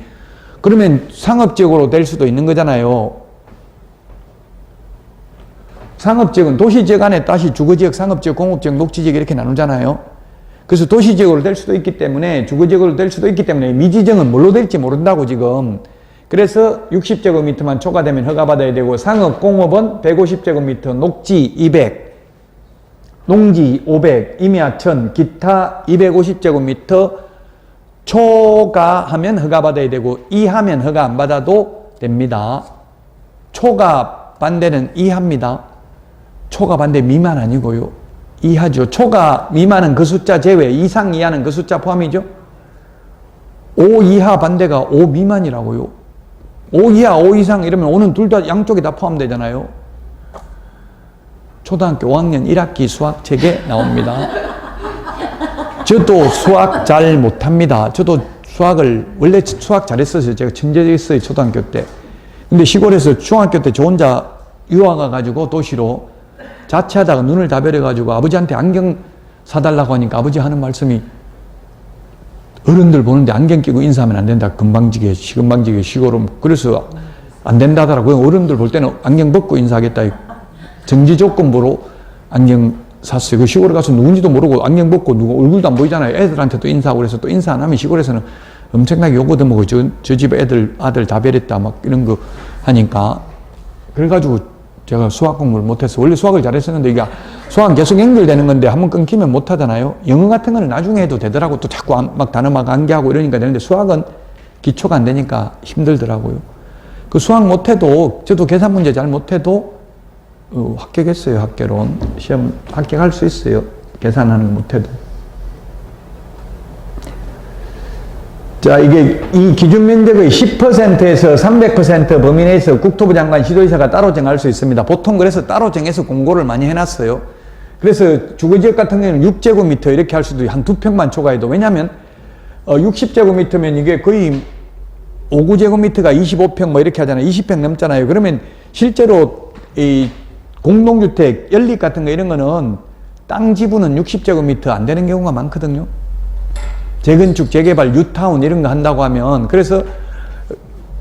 그러면 상업지역으로 될 수도 있는 거잖아요. 상업지역은 도시지역 안에 다시 주거지역, 상업지역, 공업지역, 녹지지역 이렇게 나누잖아요. 그래서 도시지역으로 될 수도 있기 때문에 주거지역으로 될 수도 있기 때문에 미지정은 뭘로 될지 모른다고 지금. 그래서 60제곱미터만 초과되면 허가받아야 되고 상업, 공업은 150제곱미터, 녹지 200 농지 500, 임야 1000, 기타 250제곱미터 초과하면 허가받아야 되고 이하면 허가 안 받아도 됩니다. 초과 반대는 이하입니다. 초과 반대 미만 아니고요. 이하죠. 초과 미만은 그 숫자 제외, 이상 이하는 그 숫자 포함이죠. 5 이하 반대가 5 미만이라고요. 5 이하, 5 이상 이러면 5는 둘 다 양쪽에 다 포함되잖아요. 초등학교 5학년 1학기 수학 책에 나옵니다. 저도 수학 잘 못합니다. 저도 원래 수학 잘했었어요. 제가 천재였어요. 초등학교 때. 근데 시골에서 중학교 때 저 혼자 유학 와가지고 도시로 자취하다가 눈을 다 베려가지고 아버지한테 안경 사달라고 하니까 아버지 하는 말씀이 어른들 보는데 안경 끼고 인사하면 안 된다. 금방지게, 시금방지게, 시골은. 그래서 안 된다더라고요. 어른들 볼 때는 안경 벗고 인사하겠다. 정지 조건부로 안경 샀어요. 그 시골에 가서 누군지도 모르고 안경 벗고 누구 얼굴도 안 보이잖아요. 애들한테도 인사하고 그래서 또 인사 안 하면 시골에서는 엄청나게 욕 얻어먹어. 저 집 아들 다 베렸다 막 이런 거 하니까. 그래가지고 제가 수학 공부를 못해서, 원래 수학을 잘했었는데 이게 수학은 계속 연결되는 건데 한번 끊기면 못하잖아요. 영어 같은 거는 나중에 해도 되더라고. 또 자꾸 막 단어 막 암기하고 이러니까 되는데 수학은 기초가 안 되니까 힘들더라고요. 그 수학 못해도, 저도 계산 문제 잘 못해도 합격했어요. 학개론 시험 합격할 수 있어요. 계산하는 거 못해도. 자, 이게 이 기준 면적의 10%에서 300% 범위 내에서 국토부 장관 시도지사가 따로 정할 수 있습니다. 보통 그래서 따로 정해서 공고를 많이 해놨어요. 그래서 주거지역 같은 경우는 6제곱미터 이렇게 할 수도 한 2평만 초과해도, 왜냐하면 60제곱미터면 이게 거의 5구제곱미터가 25평 뭐 이렇게 하잖아요. 20평 넘잖아요. 그러면 실제로 이 공동주택, 연립 같은 거 이런 거는 땅 지분은 60제곱미터 안 되는 경우가 많거든요. 재건축, 재개발, 뉴타운 이런 거 한다고 하면, 그래서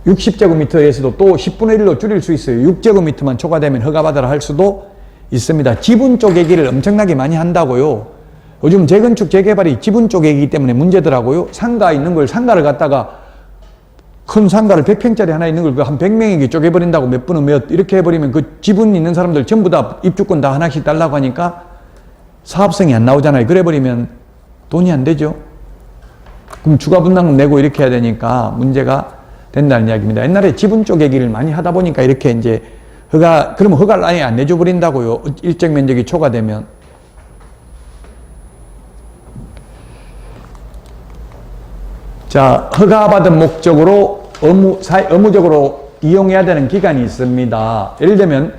60제곱미터에서도 또 10분의 1로 줄일 수 있어요. 6제곱미터만 초과되면 허가받으라 할 수도 있습니다. 지분 쪼개기를 엄청나게 많이 한다고요. 요즘 재건축, 재개발이 지분 쪼개기 때문에 문제더라고요. 상가 있는 걸, 상가를 갖다가 큰 상가를 100평짜리 하나 있는 걸 한 100명에게 쪼개버린다고 몇 분은 몇 이렇게 해버리면 그 지분 있는 사람들 전부 다 입주권 다 하나씩 달라고 하니까 사업성이 안 나오잖아요. 그래버리면 돈이 안 되죠. 그럼 주가분담금 내고 이렇게 해야 되니까 문제가 된다는 이야기입니다. 옛날에 지분 쪼개기를 많이 하다 보니까 이렇게 이제 그러면 허가를 아예 안 내줘 버린다고요. 일정 면적이 초과되면. 자, 허가받은 목적으로 의무적으로 이용해야 되는 기간이 있습니다. 예를 들면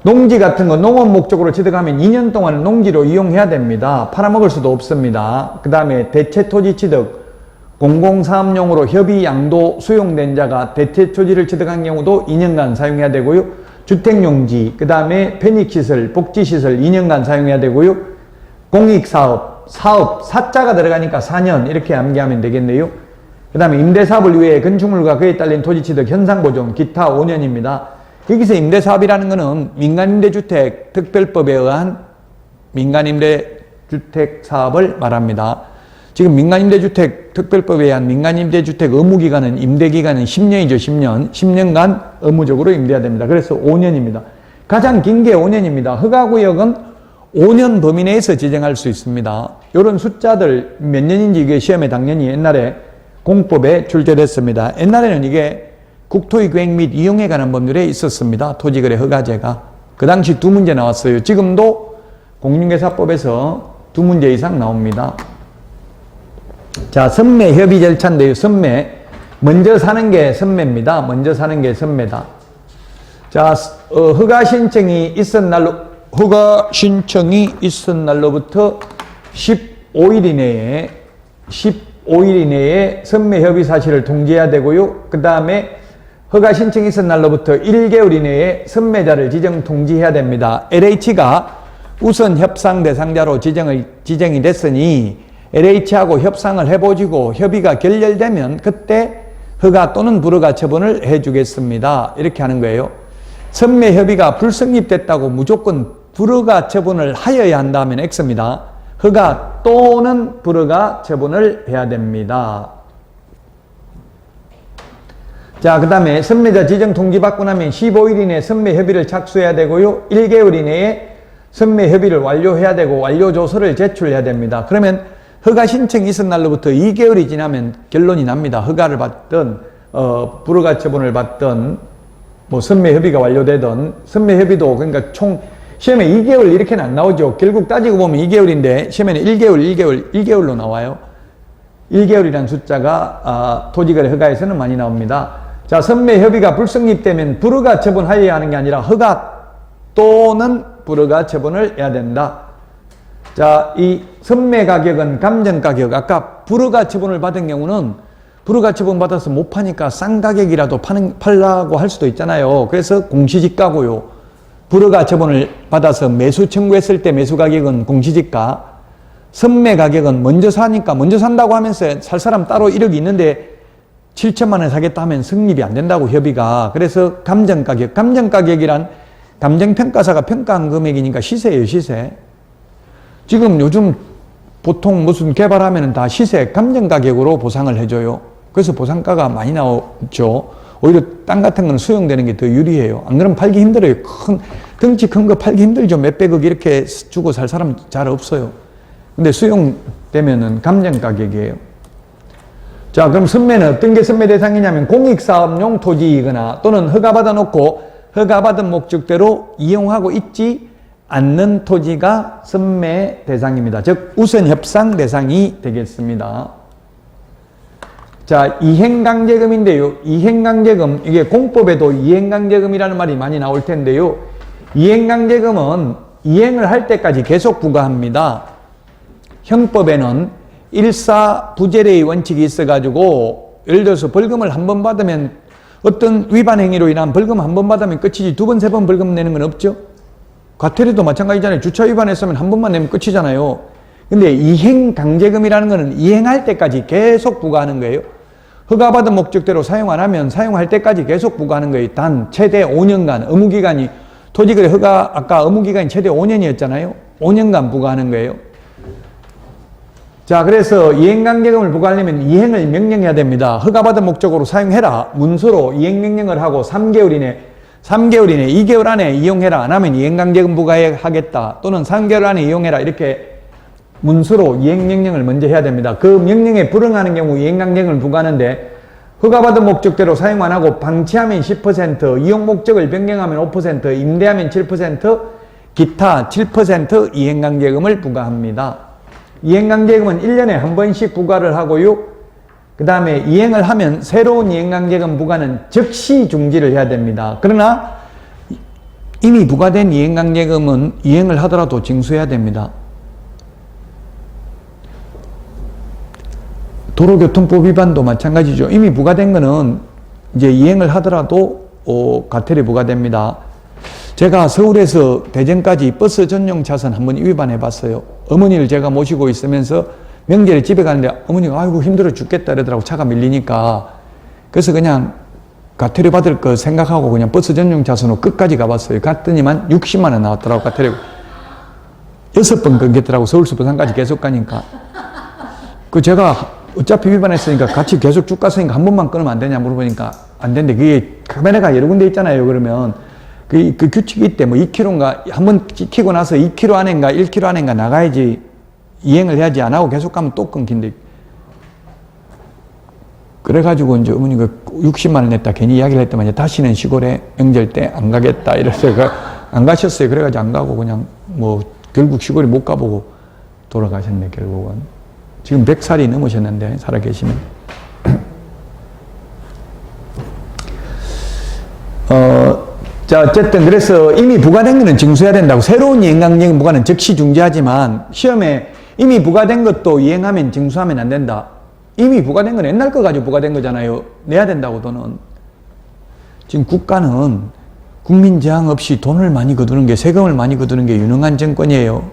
농지 같은 거 농업 목적으로 취득하면 2년 동안 농지로 이용해야 됩니다. 팔아먹을 수도 없습니다. 그 다음에 대체 토지 취득, 공공사업용으로 협의 양도 수용된 자가 대체 토지를 취득한 경우도 2년간 사용해야 되고요. 주택용지, 그 다음에 편익시설, 복지시설 2년간 사용해야 되고요. 공익사업, 사자가 들어가니까 4년 이렇게 암기하면 되겠네요. 그 다음에 임대사업을 위해 건축물과 그에 딸린 토지취득 현상보존 기타 5년입니다. 여기서 임대사업이라는 것은 민간임대주택 특별법에 의한 민간임대주택 사업을 말합니다. 지금 민간임대주택 특별법에 의한 민간임대주택 의무기간은 임대기간은 10년이죠. 10년. 10년간 의무적으로 임대해야 됩니다. 그래서 5년입니다. 가장 긴 게 5년입니다. 허가구역은 5년 범위 내에서 지정할 수 있습니다. 이런 숫자들 몇 년인지 이게 시험에 당연히 옛날에 공법에 출제됐습니다. 옛날에는 이게 국토의 계획 및 이용에 관한 법률에 있었습니다. 토지거래 허가제가. 그 당시 2문제 나왔어요. 지금도 공인중개사법에서 2문제 이상 나옵니다. 자, 선매 협의 절차인데요. 선매. 먼저 사는 게 선매입니다. 먼저 사는 게 선매다. 자, 허가 신청이 있은 날로부터 15일 이내에 선매 협의 사실을 통지해야 되고요. 그 다음에 허가 신청이 있은 날로부터 1개월 이내에 선매자를 지정 통지해야 됩니다. LH가 우선 협상 대상자로 지정이 됐으니 LH하고 협상을 해보시고 협의가 결렬되면 그때 허가 또는 불허가 처분을 해주겠습니다. 이렇게 하는 거예요. 선매 협의가 불성립됐다고 무조건 불허가 처분을 하여야 한다면 X입니다. 허가 또는 불허가 처분을 해야 됩니다. 자, 그 다음에 선매자 지정 통지받고 나면 15일 이내에 선매 협의를 착수해야 되고요. 1개월 이내에 선매 협의를 완료해야 되고 완료조서를 제출해야 됩니다. 그러면 허가 신청이 있은 날로부터 2개월이 지나면 결론이 납니다. 허가를 받든 불허가 처분을 받든 뭐 선매 협의가 완료되든. 선매 협의도 그러니까 총 시험에 2개월 이렇게는 안 나오죠. 결국 따지고 보면 2개월인데 시험에는 1개월로 나와요. 1개월이라는 숫자가 토지거래 허가에서는 많이 나옵니다. 자, 선매 협의가 불성립되면 불허가 처분하여야 하는 게 아니라 허가 또는 불허가 처분을 해야 된다. 자, 이 선매 가격은 감정가격. 아까 불허가 처분을 받은 경우는 불허가 처분 받아서 못 파니까 싼 가격이라도 팔라고 할 수도 있잖아요. 그래서 공시지가고요. 불허가 처분을 받아서 매수 청구했을 때 매수 가격은 공시지가. 선매 가격은 먼저 사니까 먼저 산다고 하면서 살 사람 따로 1억이 있는데 7천만 원 사겠다 하면 성립이 안 된다고 협의가. 그래서 감정가격. 감정가격이란 감정평가사가 평가한 금액이니까 시세예요. 시세. 지금 요즘 보통 무슨 개발하면 다 시세 감정가격으로 보상을 해줘요. 그래서 보상가가 많이 나오죠. 오히려 땅 같은 건 수용되는 게 더 유리해요. 안 그러면 팔기 힘들어요. 큰 덩치 큰 거 팔기 힘들죠. 몇백억 이렇게 주고 살 사람 잘 없어요. 근데 수용되면은 감정 가격이에요. 자, 그럼 선매는 어떤 게 선매 대상이냐면 공익사업용 토지이거나 또는 허가받아 놓고 허가받은 목적대로 이용하고 있지 않는 토지가 선매 대상입니다. 즉 우선 협상 대상이 되겠습니다. 자, 이행강제금인데요. 이행강제금, 이게 공법에도 이행강제금이라는 말이 많이 나올 텐데요. 이행강제금은 이행을 할 때까지 계속 부과합니다. 형법에는 일사부재례의 원칙이 있어가지고 예를 들어서 벌금을 한 번 받으면 어떤 위반 행위로 인한 벌금 한 번 받으면 끝이지 두 번, 세 번 벌금 내는 건 없죠. 과태료도 마찬가지잖아요. 주차 위반했으면 한 번만 내면 끝이잖아요. 근데 이행강제금이라는 거는 이행할 때까지 계속 부과하는 거예요. 허가받은 목적대로 사용 안 하면 사용할 때까지 계속 부과하는 거예요. 단 최대 5년간 의무기간이 토지거래 허가 아까 의무기간이 최대 5년이었잖아요. 5년간 부과하는 거예요. 자, 그래서 이행강제금을 부과하려면 이행을 명령해야 됩니다. 허가받은 목적으로 사용해라. 문서로 이행명령을 하고 3개월 이내 2개월 안에 이용해라. 안 하면 이행강제금 부과하겠다. 또는 3개월 안에 이용해라. 이렇게 문서로 이행명령을 먼저 해야 됩니다. 그 명령에 불응하는 경우 이행강제금을 부과하는데 허가받은 목적대로 사용 안 하고 방치하면 10%, 이용 목적을 변경하면 5%, 임대하면 7%, 기타 7% 이행강제금을 부과합니다. 이행강제금은 1년에 한 번씩 부과를 하고요. 그 다음에 이행을 하면 새로운 이행강제금 부과는 즉시 중지를 해야 됩니다. 그러나 이미 부과된 이행강제금은 이행을 하더라도 징수해야 됩니다. 도로교통법 위반도 마찬가지죠. 이미 부과된 거는 이제 이행을 하더라도 과태료 부과됩니다. 제가 서울에서 대전까지 버스 전용 차선 한번 위반해 봤어요. 어머니를 제가 모시고 있으면서 명절에 집에 가는데 어머니가 아이고 힘들어 죽겠다 이러더라고. 차가 밀리니까. 그래서 그냥 과태료 받을 거 생각하고 그냥 버스 전용 차선으로 끝까지 가봤어요. 갔더니만 60만 원 나왔더라고. 과태료 6번 끊겼더라고. 서울서 부산까지 계속 가니까. 그 제가 어차피 위반했으니까 같이 계속 쭉 갔으니까 한 번만 끊으면 안 되냐 물어보니까 안 된대. 그게 카메라가 여러 군데 있잖아요. 그러면 그 규칙이 있대. 뭐 2km인가 한 번 찍히고 나서 2km 안인가 1km 안인가 나가야지 이행을 해야지. 안 하고 계속 가면 또 끊긴대. 그래가지고 이제 어머니가 60만 원 냈다 괜히 이야기를 했더만 다시는 시골에 명절 때 안 가겠다 이래서 안 가셨어요. 그래가지고 안 가고 그냥 뭐 결국 시골에 못 가보고 돌아가셨네. 결국은 지금 100살이 넘으셨는데 살아계시면 자, 어쨌든 그래서 이미 부과된 거는 징수해야 된다고. 새로운 이행강제금 부과는 즉시 중지하지만 시험에 이미 부과된 것도 이행하면 징수하면 안 된다. 이미 부과된 건 옛날 거 가지고 부과된 거잖아요. 내야 된다고. 돈은 지금 국가는 국민 저항 없이 돈을 많이 거두는 게, 세금을 많이 거두는 게 유능한 정권이에요.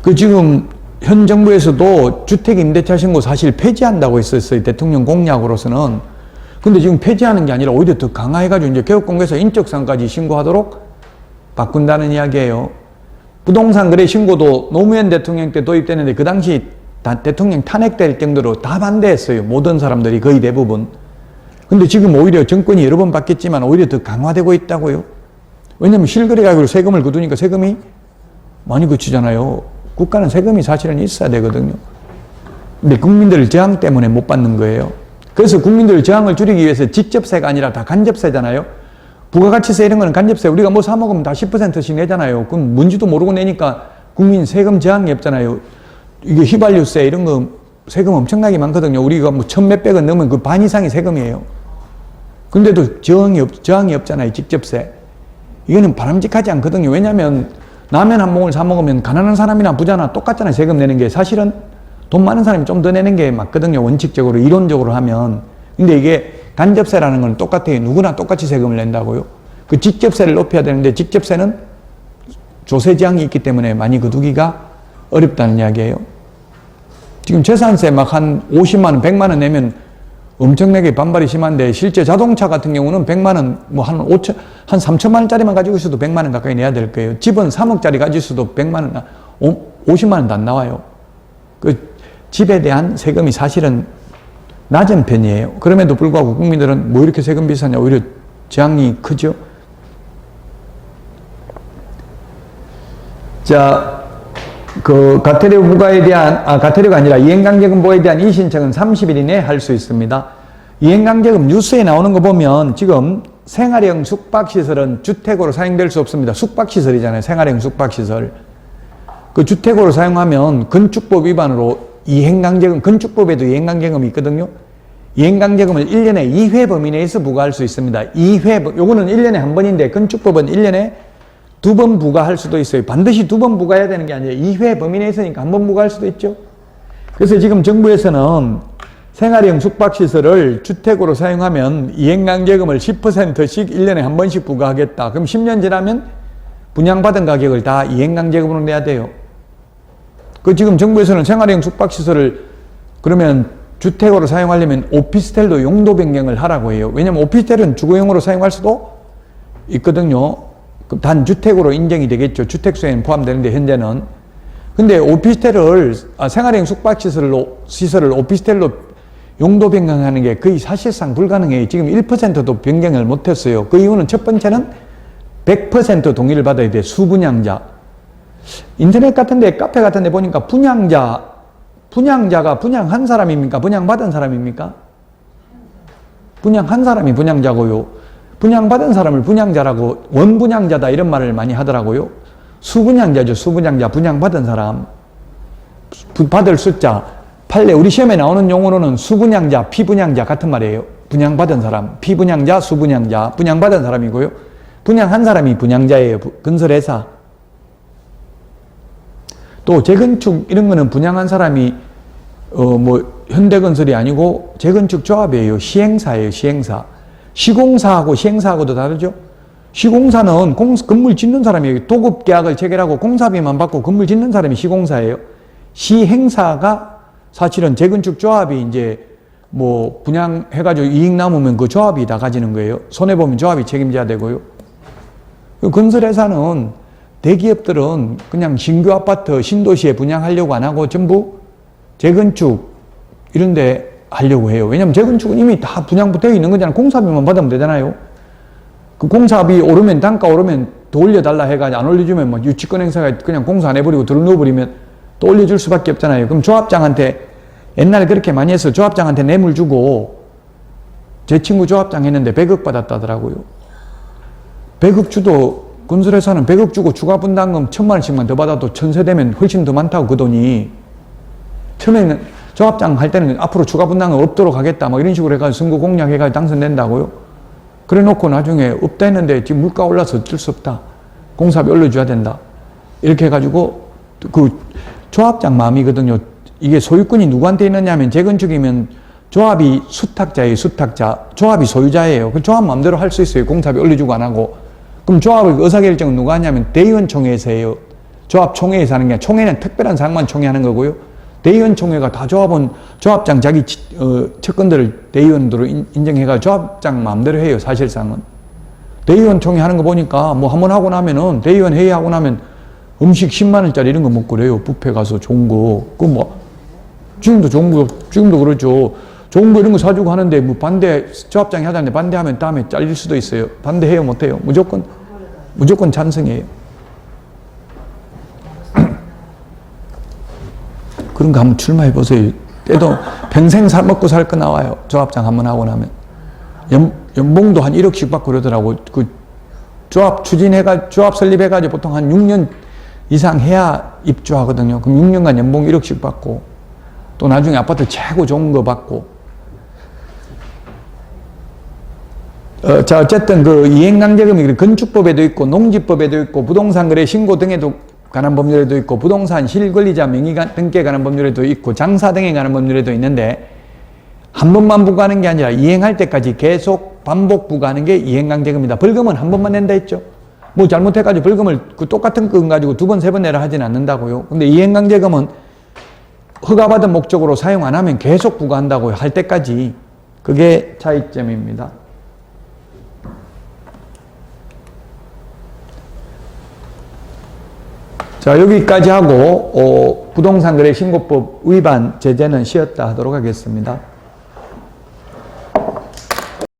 그 지금 현 정부에서도 주택 임대차 신고 사실 폐지한다고 했었어요. 대통령 공약으로서는. 근데 지금 폐지하는 게 아니라 오히려 더 강화해가지고 이제 개업공개에서 인적사항까지 신고하도록 바꾼다는 이야기예요. 부동산 거래 신고도 노무현 대통령 때 도입되는데 그 당시 대통령 탄핵될 정도로 다 반대했어요. 모든 사람들이 거의 대부분. 근데 지금 오히려 정권이 여러 번 바뀌었지만 오히려 더 강화되고 있다고요. 왜냐면 실거래 가격으로 세금을 거두니까 세금이 많이 거치잖아요. 국가는 세금이 사실은 있어야 되거든요. 근데 국민들 저항 때문에 못 받는 거예요. 그래서 국민들 저항을 줄이기 위해서 직접세가 아니라 다 간접세잖아요. 부가가치세 이런 거는 간접세. 우리가 뭐 사먹으면 다 10%씩 내잖아요. 그럼 뭔지도 모르고 내니까 국민 세금 저항이 없잖아요. 이게 휘발유세 이런 거 세금 엄청나게 많거든요. 우리가 뭐 1,몇백원 넘으면 그 반 이상이 세금이에요. 근데도 저항이 없잖아요. 직접세. 이거는 바람직하지 않거든요. 왜냐하면 라면 한 몫을 사 먹으면 가난한 사람이나 부자나 똑같잖아요. 세금 내는 게. 사실은 돈 많은 사람이 좀 더 내는 게 맞거든요. 원칙적으로, 이론적으로 하면. 근데 이게 간접세라는 건 똑같아요. 누구나 똑같이 세금을 낸다고요. 그 직접세를 높여야 되는데 직접세는 조세 제한이 있기 때문에 많이 거두기가 어렵다는 이야기예요. 지금 재산세 막 한 50만 원, 100만 원 내면 엄청나게 반발이 심한데 실제 자동차 같은 경우는 100만 원, 뭐 한 3천만 원짜리만 가지고 있어도 100만 원 가까이 내야 될 거예요. 집은 3억짜리 가지고 있어도 100만 원, 50만 원도 안 나와요. 그 집에 대한 세금이 사실은 낮은 편이에요. 그럼에도 불구하고 국민들은 뭐 이렇게 세금 비싸냐, 오히려 저항이 크죠. 자, 그 과태료 부과에 대한, 과태료가 아니라 이행강제금 부과에 대한 이의신청은 30일 이내에 할 수 있습니다. 이행강제금 뉴스에 나오는 거 보면 지금 생활형 숙박시설은 주택으로 사용될 수 없습니다. 숙박시설이잖아요. 생활형 숙박시설. 그 주택으로 사용하면 건축법 위반으로 이행강제금, 건축법에도 이행강제금이 있거든요. 이행강제금을 1년에 2회 범위 내에서 부과할 수 있습니다. 2회, 요거는 1년에 한 번인데 건축법은 1년에 2번 부과할 수도 있어요. 반드시 2번 부과해야 되는 게 아니라 2회 범위 내에서니까 한 번 부과할 수도 있죠. 그래서 지금 정부에서는 생활형 숙박시설을 주택으로 사용하면 이행강제금을 10%씩 1년에 한 번씩 부과하겠다. 그럼 10년 지나면 분양받은 가격을 다 이행강제금으로 내야 돼요. 그 지금 정부에서는 생활형 숙박시설을 그러면 주택으로 사용하려면 오피스텔도 용도 변경을 하라고 해요. 왜냐면 오피스텔은 주거용으로 사용할 수도 있거든요. 그럼 단주택으로 인정이 되겠죠. 주택수에는 포함되는데 현재는. 근데 오피스텔을 생활형 숙박시설을 오피스텔로 용도 변경하는 게 거의 사실상 불가능해요. 지금 1%도 변경을 못했어요. 그 이유는 첫 번째는 100% 동의를 받아야 돼. 수분양자. 인터넷 같은데 카페 같은데 보니까 분양자가 분양한 사람입니까? 분양받은 사람입니까? 분양한 사람이 분양자고요. 분양받은 사람을 분양자라고 원분양자다 이런 말을 많이 하더라고요. 수분양자죠. 수분양자. 분양받은 사람. 받을 숫자. 판례. 우리 시험에 나오는 용어로는 수분양자, 피분양자 같은 말이에요. 분양받은 사람. 피분양자, 수분양자. 분양받은 사람이고요. 분양한 사람이 분양자예요. 건설회사. 또 재건축 이런 거는 분양한 사람이 현대건설이 아니고 재건축 조합이에요. 시행사예요. 시행사. 시공사하고 시행사하고도 다르죠. 시공사는 건물 짓는 사람이에요. 도급계약을 체결하고 공사비만 받고 건물 짓는 사람이 시공사예요. 시행사가 사실은 재건축 조합이 이제 분양해가지고 이익 남으면 그 조합이 다 가지는 거예요. 손해보면 조합이 책임져야 되고요. 건설회사는 대기업들은 그냥 신규 아파트 신도시에 분양하려고 안 하고 전부 재건축 이런 데 하려고 해요. 왜냐면 재건축은 이미 다 분양되어 있는 거잖아요. 공사비만 받으면 되잖아요. 그 공사비 오르면 단가 오르면 더 올려달라 해가지고 안 올려주면 유치권 행사가 그냥 공사 안 해버리고 들어놓아버리면 또 올려줄 수밖에 없잖아요. 그럼 조합장한테 옛날에 그렇게 많이 해서 조합장한테 뇌물 주고 제 친구 조합장 했는데 100억 받았다더라고요. 100억 주도 건설회사는 100억 주고 추가 분담금 1000만 원씩만 더 받아도 전세 되면 훨씬 더 많다고 그 돈이. 처음에는 조합장 할 때는 앞으로 추가 분담금 없도록 하겠다 이런 식으로 해가지고 선거 공약해가지고 당선된다고요. 그래 놓고 나중에 없다 했는데 지금 물가 올라서 어쩔 수 없다. 공사비 올려줘야 된다. 이렇게 해가지고 그 조합장 마음이거든요. 이게 소유권이 누구한테 있느냐 하면 재건축이면 조합이 수탁자예요. 수탁자. 조합이 소유자예요. 그 조합 마음대로 할 수 있어요. 공사비 올려주고 안 하고. 그럼 조합의 의사결정은 누가 하냐면 대의원총회에서 해요. 조합총회에서 하는 게 아니라 총회는 특별한 사항만 총회하는 거고요. 대의원총회가 다 조합장 자기 채권들을 대의원으로 인정해가 조합장 마음대로 해요. 사실상은. 대의원총회 하는 거 보니까 한번 하고 나면은 대의원 회의하고 나면 음식 10만 원짜리 이런 거 먹고 그래요. 뷔페 가서 좋은 거. 지금도 그렇죠. 좋은 거 이런 거 사주고 하는데 조합장이 하자는데 반대하면 다음에 잘릴 수도 있어요. 반대해요, 못해요? 무조건 찬성해요. 그런 거 한번 출마해 보세요. 때도 평생 먹고 살 거 나와요. 조합장 한번 하고 나면. 연봉도 한 1억씩 받고 그러더라고. 그 조합 조합 설립해가지고 보통 한 6년 이상 해야 입주하거든요. 그럼 6년간 연봉 1억씩 받고 또 나중에 아파트 최고 좋은 거 받고. 자, 어쨌든 그 이행강제금이 건축법에도 있고 농지법에도 있고 부동산 거래 신고 등에도 관한 법률에도 있고 부동산 실권리자 명의 등기에 관한 법률에도 있고 장사 등에 관한 법률에도 있는데 한 번만 부과하는 게 아니라 이행할 때까지 계속 반복 부과하는 게 이행강제금입니다. 벌금은 한 번만 낸다 했죠. 잘못해가지고 벌금을 그 똑같은 건 가지고 2번, 3번 내라 하진 않는다고요. 근데 이행강제금은 허가받은 목적으로 사용 안 하면 계속 부과한다고요. 할 때까지. 그게 차이점입니다. 자, 여기까지 하고 부동산 거래 신고법 위반 제재는 쉬었다 하도록 하겠습니다.